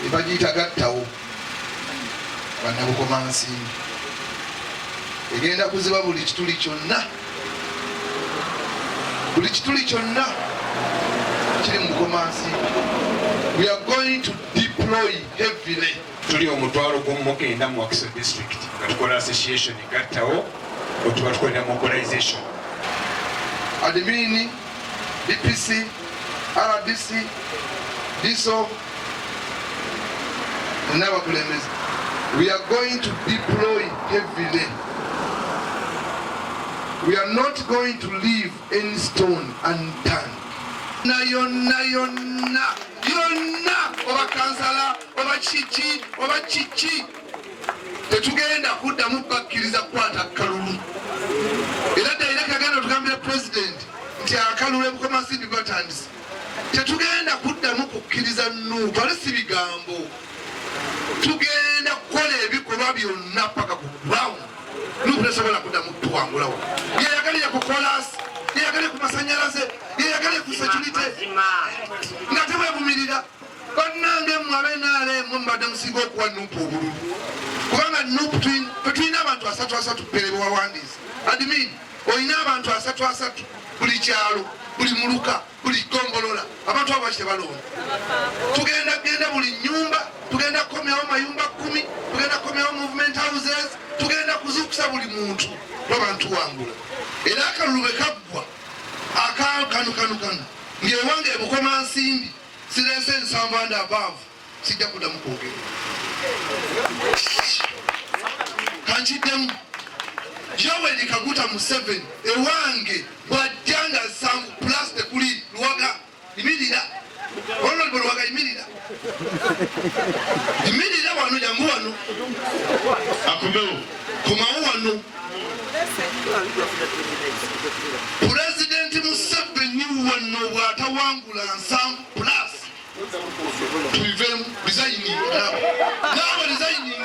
ebagiyita gattawo bannabukomansimbi egenda kuziba buli kituli kyonna kiri mu bukomansimbi. We are going to deploy heavily. Tuli omutwalo gw'omukenda mu Wakiso district nga tukola association gattawo otuba tukolera mobilization. Admin, DPC, RDC, DISO, n'abakulembeze. We are going to deploy heavily. We are not going to leave any stone unturned. Yonna oba kansala oba kiki tetugenda kuddamu kubakkiriza kukwata kalulu. Era ddayira kagenda otugambira president nti akalulu ebukomansimbi batandise. Tetugenda kuddamu kukkiriza Nuupu, ale si bigambo. Tugenda kukola ebikolwa byonna paka ku ground. Nuupu tesobola kuddamu kutuwangulawo. Yeyagalire ku kolasi, yeyagalire ku masanyalaze, yeyagalire ku security nga tebwebumirira. Bannange mmwe abenaale mbadde musinga okuwa Nuupu obululu. Kubanga Nuupu tetulina abantu 3 ppere bewawandiisa. Admin olina abantu 3 buli kyalo, buli muluka, buli gombolola. Abantu abo tebalonda. Tugenda buli nyumba, tugenda kukomyawo mayumba 10, tugenda kukomyawo movement houses, tugenda kuzuukusa buli muntu lw'abantu wangula. Era akalulu bwe kaggwa kano ng'ewange ebukomansimbi sirese 7 and above sijja kuddamu kwogera. Kankiddemu Yoweri Kaguta Museveni ewange bw'ajjanga 7 plus tekuli Luwaga imirira. Honorable Luwaga imirira wano jangu wano akomewo komawo wano. President Museveni wano bw'atawangula 7 plus tuivemu resigning nabo resigning.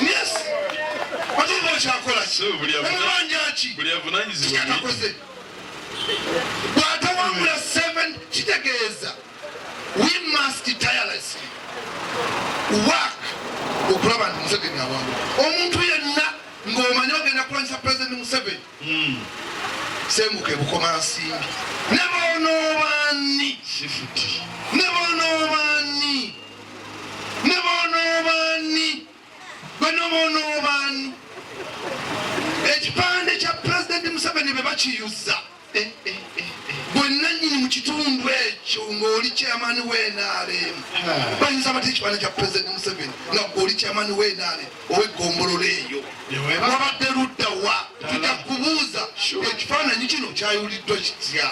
Yes watubo kyakola omubanjaki kyakakoze bw'atawangula 7 kitegeeza we must tirelessly work okulaba nti Museveni awangula. Omuntu yenna ng'omanyi ogenda kulwanyisa President Museveni senguka ebukomansimbi ne boonoobani sifuti ne boonoobani ekipande kya President Museveni bwe bakiyuza bwenna nnyini mu kitundu ekyo ng'oli chairman w'NRM bayinza bati ekipande kya President Museveni nga ng'oli chairman w'NRM ow'eggombolola eyo wabadde ludda wa tujja kubuuza ekifaananyi kino kyayuliddwa kitya.